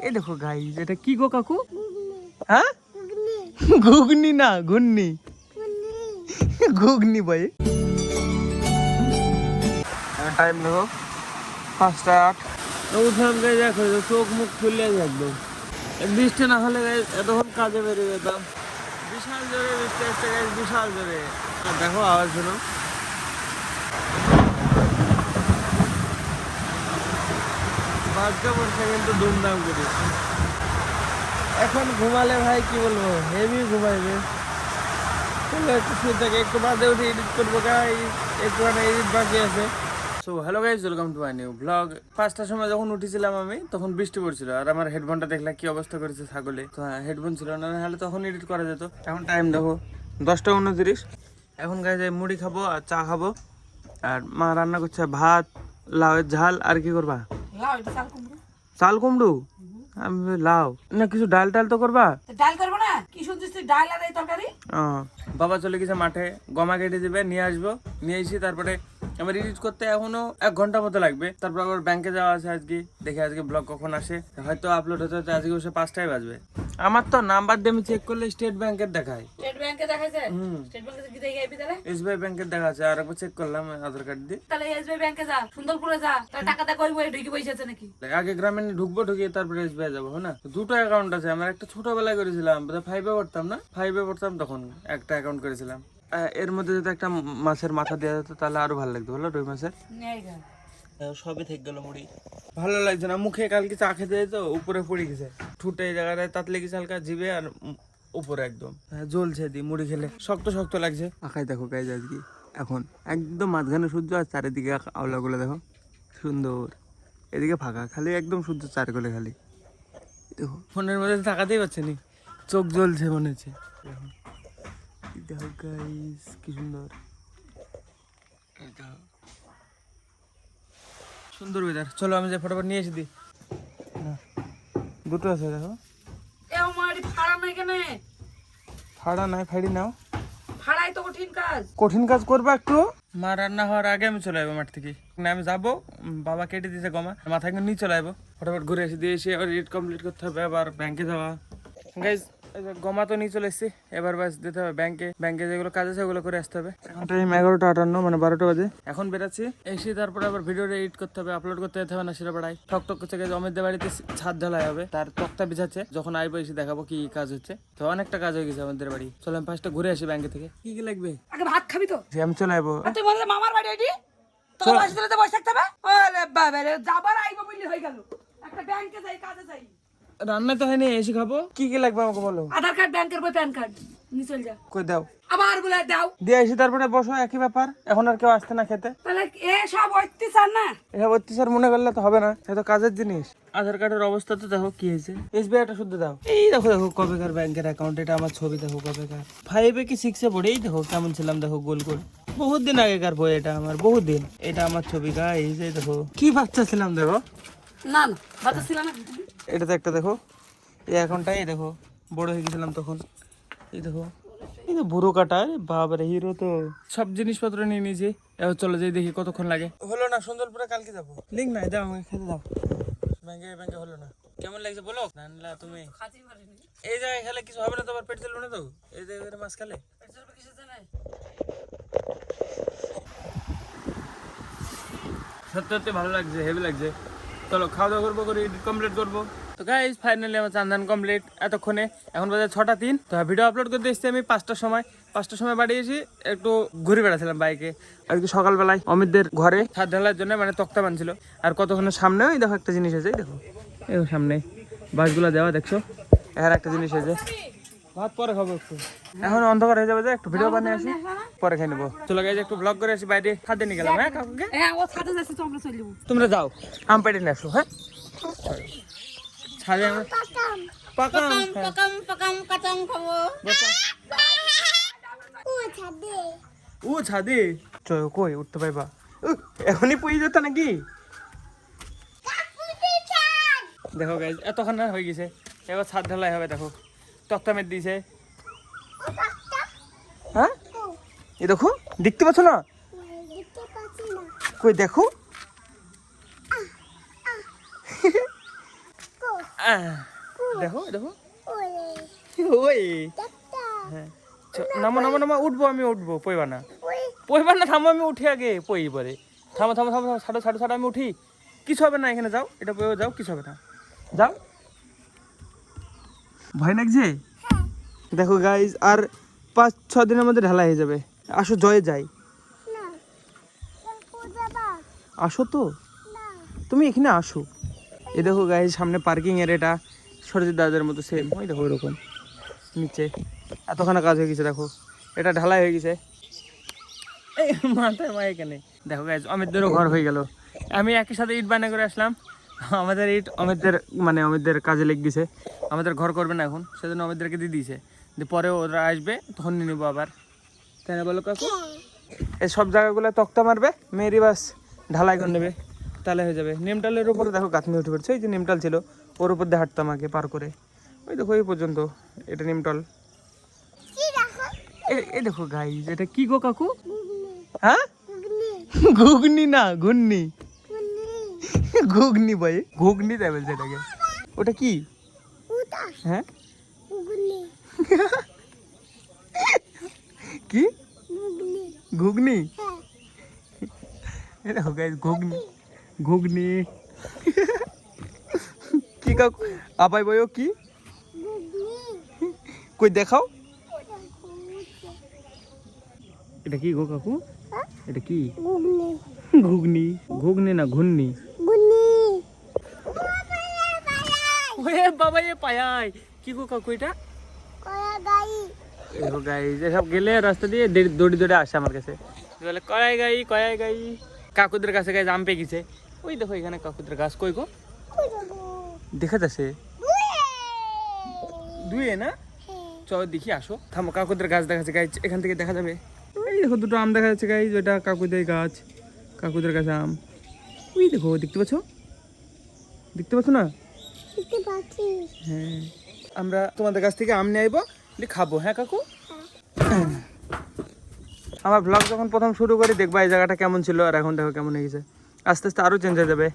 এই দেখো গাইস, এটা কি গো কাকু? হ্যাঁ, ঘুগনি না, ঘুগনি, ঘুগনি ভাই। টাইম দেখো 5:08। উঠলাম গাইস, দেখো চোখ মুখ খুললে একদম। বৃষ্টি না হলে গাইস এতক্ষণ কাজে বেরিয়ে যেতাম। বিশাল জোরে বৃষ্টি আসছে গাইস, বিশাল জোরে। দেখো আওয়াজ শুনো। বাজতে পড়ছে কিন্তু ধুমধাম করে। এখন ঘুমালে ভাই কি বলবো, হেভি ঘুমাইবে। চলো একটু শুয়ে থাকে, একটু বাদে উঠে এডিট করবো গাইস, একটু এডিট বাকি আছে। So hello guys, welcome to my new blog. 5টার সময় যখন উঠেছিলাম আমি, তখন বৃষ্টি পড়ছিল, আর আমার হেডফোনটা দেখলে কি অবস্থা করেছে ছাগলে। তো হ্যাঁ, হেডফোন ছিল না, হলে তখন এডিট করা যেত। এখন টাইম দেখো 10:29। এখন গাইস মুড়ি খাবো আর চা খাবো। আর মা রান্না করছে ভাত, লাউয়ের ঝাল, আর কি করবা? চাল কুমড়ো। আমি লাউ না, কিছু ডাল টাল তো করবা। ডাল করবো না, কি শুনছিস তুই? ডাল আর এই তরকারি। বাবা চলে গেছে মাঠে, গমা কেটে দিবে, নিয়ে আসবো। নিয়ে এসে তারপরে আমার এডিট করতে এখনো 1 ঘন্টা মতো লাগবে। তারপর আবার ব্যাংকে যাওয়া আছে আজকে, দেখে আজকে ব্লগ কখন আসে। হয়তো আপলোড হতে হতে আজকে বসে 5টায় বাজবে। আমার তো নাম্বার দিয়ে আমি চেক করলে স্টেট ব্যাংকের দেখায়। স্টেট ব্যাংকে দেখাইছে? স্টেট ব্যাংকে কি দেখে আইবি তাহলে? এসবিআই ব্যাংকের দেখা আছে, আর একবার চেক করলাম আধার কার্ড দিয়ে। তাহলে এসবিআই ব্যাংকে যা, সুন্দরপুরে যা, তাহলে টাকাটা কইবো ঢুকি পয়সা আছে নাকি। আগে গ্রামে ঢুকবো, ঢুকিয়ে তারপরে এসবিআই যাবো, হ্যাঁ না? 2টো অ্যাকাউন্ট আছে আমার। একটা ছোটবেলায় করেছিলাম, 5-এ পড়তাম না, 5-এ পড়তাম তখন একটা অ্যাকাউন্ট করেছিলাম। এর মধ্যে যদি একটা মাছের মাথা দেওয়া যেত তাহলে আরো ভালো লাগতো, বলো? রুই মাছের সবই থেকে গেল মুড়ি। ভালো লাগছে না মুখে। কালকে চা খেতে যেত, উপরে পড়ে গেছে ঠুটে, এই জায়গাটায় তাত লেগেছে হালকা জিভে, আর উপরে একদম জ্বলছে। দি মুড়ি খেলে শক্ত শক্ত লাগছে। আখাই দেখো গাইজ আজকে, এখন একদম মাঝখানে সূর্য, আর চারিদিকে আওলাগুলো দেখো সুন্দর। এদিকে ফাঁকা, খালি একদম সূর্য চারগুলো খালি। দেখো ফোনের মধ্যে তাকাতেই পারছে নি, চোখ জ্বলছে মনে হচ্ছে। দেখো গাইজ কি সুন্দর, সুন্দর ওয়েদার। চলো আমি যে ফটোফট নিয়ে এসে দিই। দুটো আছে দেখো। ভাড়া নাই কেন? ফাড়া নাই, ফাড়ি নাও। ভাড়াই তো কঠিন কাজ। কঠিন কাজ করবা একটু। মা রান্না হওয়ার আগে আমি চলে যাবো মাঠ থেকে। না আমি যাবো, বাবা কেটে দিয়েছে গমা, মাথা কিন্তু নিয়ে চলে যাবো। ফটাফট ঘুরে এসে দিয়ে এসে আবার রেড কমপ্লিট করতে হবে, আবার ব্যাংকে যাওয়া। গাইজ গমা তো নিয়ে চলে এসেছি, এবার বাস দিতে হবে ব্যাংকে। ব্যাংকে যেগুলো কাজ আছে ওগুলো করে আসতে হবে। এখন টাইম 11:58, মানে 12টা বাজে। এখন বেরাচ্ছি, এসে তারপরে আবার ভিডিও এডিট করতে হবে, আপলোড করতে যেতে হবে না সেটা পাড়ায়। ঠক ঠক করছে গাইজ, অমিতদের বাড়িতে ছাদ ঢালাই হবে, তার তক্তা বিছাচ্ছে। যখন আইবো এসে দেখাবো কি কাজ হচ্ছে। তো অনেকটা কাজ হয়ে গেছে আমাদের বাড়ি। চলো আমি ফার্স্টে ঘুরে আসি ব্যাংকে থেকে। কি কি লাগবে? আগে ভাত খাবি তো? আমি চলে যাবো। তুই বলে মামার বাড়ি এটি তো বসে দিলে তো বসে থাকতে হবে। ওরে বাবা রে, যাবার আইবো বললি হয়ে গেল। একটা ব্যাংকে যাই, কাজে যাই। রান্না তো হয়নি, এসে খাবো। কি কি লাগবে আমাকে বলো। আধার কার্ড, ব্যাংকের বই, প্যান কার্ড নিয়ে চল যা। কই দাও। আবার বলে দাও। দিয়ে এসে তারপরে বসো, একই ব্যাপার। এখন আর কেউ আসতে না খেতে। তাহলে এ সব অত্যাচার না? এসব অত্যাচার মনে করলে তো হবে না, এটা কাজের জিনিস। আধার কার্ডের অবস্থা তো দেখো কি হয়েছে। এসবিআইটা শুদ্ধ দাও। এই দেখো দেখো কবেকার ব্যাংকের অ্যাকাউন্ট, এটা আমার ছবি দেখো কবেকার। 5-এ কি 6-এ পড়ে, এই দেখো কেমন ছিলাম দেখো, গোল গোল। বহুত দিন আগেকার বই এটা আমার, বহুত দিন। এটা আমার ছবি এই যে দেখো কি বাচ্চা ছিলাম দেখো। না না বাচ্চা ছিল না। এটা তো একটা দেখো, এই অ্যাকাউন্টটাই দেখো, বড় হয়ে গেছিলাম তখন। এই দেখো, এই তো বুড়ো কাটা, বাবারে হিরো তো। সব জিনিসপত্র নিয়ে নিয়েছি, এবার চলো যাই দেখি কতক্ষণ লাগে। হলো না, সুন্দরপুরে কালকে যাবো। লিঙ্ক নাই, দাও আমাকে খেতে দাও। ব্যাংকে হলো না। কেমন লাগছে বলো নানলা তুমি? এই জায়গায় খেলে কিছু হবে না, তোমার পেট চলবে না তো? এই জায়গায় মাছ খেলে সত্যি সত্যি ভালো লাগছে, হেভি লাগছে। চলো খাওয়া দাওয়া করবো, করে এডিট কমপ্লিট করবো। তো গাইস ফাইনালি আমার চান্দান কমপ্লিট এতক্ষণে। এখন বাজে 6:03। তো ভিডিও আপলোড করতে এসেছি আমি 5টার সময়। 5টার সময় বাড়ি এসে একটু ঘুরে বেড়াচ্ছিলাম বাইকে। আর কি সকালবেলায় অমিতদের ঘরে ছাদ ঢালার জন্য মানে তক্তা বানছিল। আর কতক্ষণের সামনে ওই দেখো একটা জিনিস আছে, দেখো এই সামনে বাসগুলো দেওয়া দেখছো। এর একটা জিনিস আছে, ভাত পরে খাবো একটু, এখন অন্ধকার হয়ে যাবে, যে একটু ভিডিও বানিয়ে আসি, পরে খেয়ে নেবো। চলো গাইস একটু ব্লগ করে আসি, বাইরে খাতে নিয়ে গেলাম। হ্যাঁ কাকুকে, হ্যাঁ ও ছাদে যাচ্ছে তো আমরা চলে যাবো। তোমরা যাও, আম পেটে নিয়ে আসো। হ্যাঁ ছাদে আমরা পাকাম কাটাম খাবো। ও ছাদে চল, কই উঠতে পাইবা? এখনই পড়ে যেত নাকি? দেখো গাইস এতক্ষণ না হয়ে গেছে, এবার ছাদ ঢালাই হবে। দেখো তক্তা মেট দিয়েছে। হ্যাঁ এই দেখো, দেখতে পাচ্ছ না? কই দেখো, দেখো দেখো ওই হ্যাঁ নামো নামো নামো উঠবো আমি উঠবো পইবা না থামো আমি উঠি আগে পই পরে থামো থামো থামো থামো ছাড়ো ছাড়ো ছাড়ো আমি উঠি কিছু হবে না এখানে যাও এটা পইও যাও কিছু হবে না যাও ভয় লাগছে দেখো গাইজ আর 5-6 দিনের মধ্যে ঢালাই হয়ে যাবে আসো জয়ে যাই আসো তো তুমি এখানে আসো এ দেখো গাইজ সামনে পার্কিং এর এটা সরজিৎ দাদার মতো সেম ওই দেখো এরকম নিচে এতখানা কাজ হয়ে গেছে দেখো এটা ঢালাই হয়ে গেছে এই মাথায় মা এখানে দেখো গাইজ অমিতদেরও ঘর হয়ে গেল আমি একই সাথে ইট বানিয়ে করে আসলাম আমাদের ইট অমিতদের কাজে লেগে গেছে আমাদের ঘর করবে না এখন সেজন্য অমিতদেরকে দিয়ে দিয়েছে যে পরে ওরা আসবে তখন নিয়ে নেবো আবার তাই না বলো কাকু এই সব জায়গাগুলো তক্তা মারবে মেয়েরই বাস ঢালাই করে নেবে তাহলে হয়ে যাবে নিমটালের উপরে দেখো গাঁথনি উঠে পড়ছে এই যে নিমটাল ছিল ওর উপর দিয়ে হাঁটতাম আগে পার করে ওই দেখো এই পর্যন্ত এটা নিমটাল এই দেখো গাইজ এটা কি গো কাকু হ্যাঁ ঘুগনি না ঘুগনি ঘুগনি ভাই ঘুগনি তাই বলছে এটাকে ওটা কি হ্যাঁ কি ঘুগনি এই দেখো গাইজ ঘুগনি ঘুগনি কি কাকু আপাই বইও কি কই দেখাও এটা কি গো কাকু এটা কি ঘুগনি ঘুগনি না ঘুন্নি ওরে বাবা এ পায়াই কি গো কাকু এটা দেখো গাইজ এসব গেলে রাস্তা দিয়ে দৌড়ি দৌড়ে আসে আমার কাছে বলে কয়াই গাই কাকুদের কাছে গাইজ আম পেয়ে গেছে ওই দেখো এখানে কাকুদের গাছ কই গো দেখা যাচ্ছে দুয়ে না চল দেখি আসো থামো কাকুদের গাছ দেখা যাচ্ছে গাইজ এখান থেকে দেখা যাবে এই দেখো দুটো আম দেখা যাচ্ছে গাইজ ওটা কাকুদের গাছ কাকুদের গাছে আম ওই দেখো দেখতে পাচ্ছ না হ্যাঁ আমরা তোমাদের কাছ থেকে আম নিয়ে আইবো খাবো হ্যাঁ কাকু আমার ব্লগ যখন প্রথম শুরু করি দেখবা এই জায়গাটা কেমন ছিল আর এখন দেখো কেমন হয়ে গেছে আস্তে আস্তে আরও চেঞ্জ হয়ে যাবে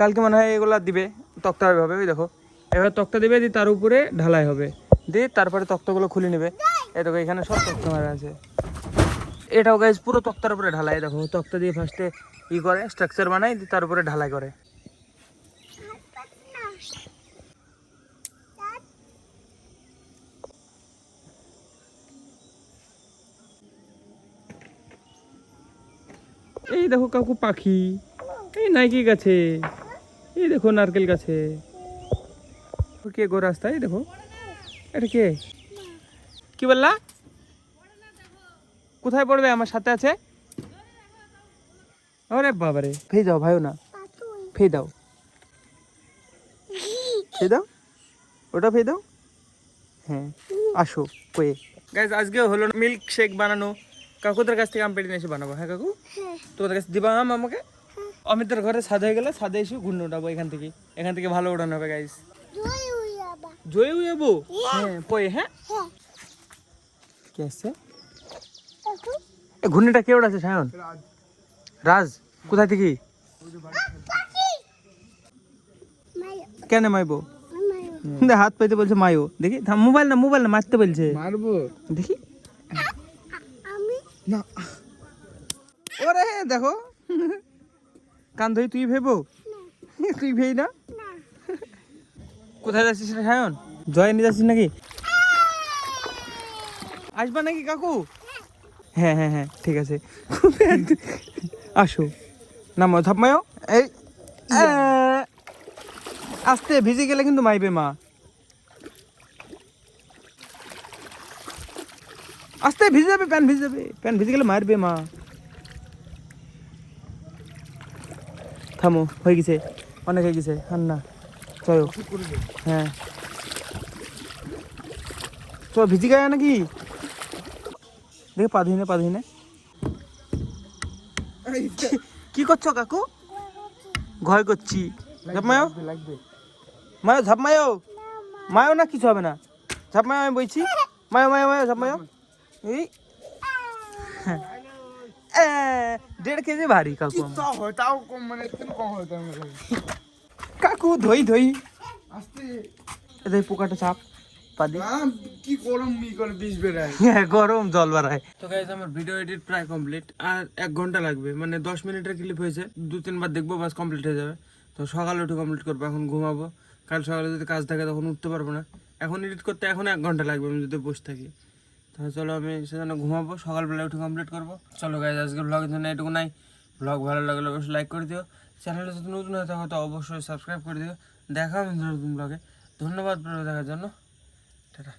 কালকে মনে হয় এগুলা দিবে তক্তা হবে ওই দেখো এবার তক্তা দিবে দিয়ে তার উপরে ঢালাই হবে দিয়ে তারপরে তক্তাগুলো খুলে নেবে এই দেখো এখানে সব তক্তা মারা আছে এটাও গাইজ পুরো তক্তার উপরে ঢালাই দেখো তক্তা দিয়ে ফার্স্টে করে স্ট্রাকচার বানায় দিয়ে তার উপরে ঢালাই করে এই দেখো কাকু পাখি এই নাইকি গাছে এই দেখো নারকেল গাছে কে গো রাস্তায় দেখো এটা কে কি বললা কোথায় পড়বে আমার সাথে আছে আরে বাবারে ফেই দাও ভাইও না ফেই দাও ওটা ফেই দাও হ্যাঁ আসো কয়ে গাইজ আজকে হলো মিল্ক শেক বানানো কাকুদের কাছ থেকে আম পেড়ে নিয়ে এসে বানাবো হ্যাঁ কাকু তোমাদের কাছে দিবা আম আমাকে অমিতের ঘরে ছাদ হয়ে গেলে ছাদে এসে ঘুরনে উঠাবো এখান থেকে ভালো উঠানো হবে গাইজ জয় হয়ে যাবো হ্যাঁ পয়ে হ্যাঁ কি আসছে ঘূর্ণিটা কে উড়াচ্ছে সায়ন রাজ কোথায় থেকে কেন মাইবো হাত পাইতে বলছে মায়ো দেখি মোবাইল না মারতে বলছে মারবো দেখি না ওরে দেখো কান ধরি তুই ভেবো তুই ভেই না কোথায় যাচ্ছিস রে সায়ন জয় নিয়ে যাচ্ছিস নাকি আসবা নাকি কাকু হ্যাঁ হ্যাঁ হ্যাঁ ঠিক আছে আসো নামো ধাপমায়ও এই আস্তে ভিজে গেলে কিন্তু মাইবে মা আস্তে ভিজে যাবে প্যান ভিজে গেলে মারবে মা থামো হয়ে গেছে অনেক হয়ে গেছে আর না চলো হ্যাঁ চ ভিজি গায়ে নাকি দেখে পা ধুই না কি করছো কাকু ভয় করছি ঝাপ মায়ো ঝাপ মায়ো না কিছু হবে না ঝাপ মায়ো আমি বলছি মায়ো ঝাপ মায়ো এই 1.5 কেজি ভারী কাকু কাকু ধই আস্তে এই পোকাটা চাপ পাদি কি গরম মি করে বিষ বেড়ায়। গরম জল বাড়ায়। তো গাইজ আমার ভিডিও এডিট প্রায় কমপ্লিট, আর 1 ঘন্টা লাগবে, মানে 10 মিনিটের ক্লিপ হয়েছে, 2-3 বার দেখবো বাস কমপ্লিট হয়ে যাবে। তো সকালে উঠে কমপ্লিট করবো, এখন ঘুমাবো, কাল সকালে যদি কাজ থাকে তখন উঠতে পারবো না। এখন এডিট করতে এখন 1 ঘন্টা লাগবে আমি যদি বসে থাকি। তাহলে চলো আমি সেজন্য ঘুমাবো, সকালবেলা উঠে কমপ্লিট করবো। চলো গাইজ আজকে ব্লগের জন্য এটুকু নাই। ব্লগ ভালো লাগলে অবশ্যই লাইক করে দিও, চ্যানেলে যদি নতুন হয়ে থাকো তো অবশ্যই সাবস্ক্রাইব করে দিও। দেখা হবে নতুন ব্লগে। ধন্যবাদ দেখার জন্য, টাটা।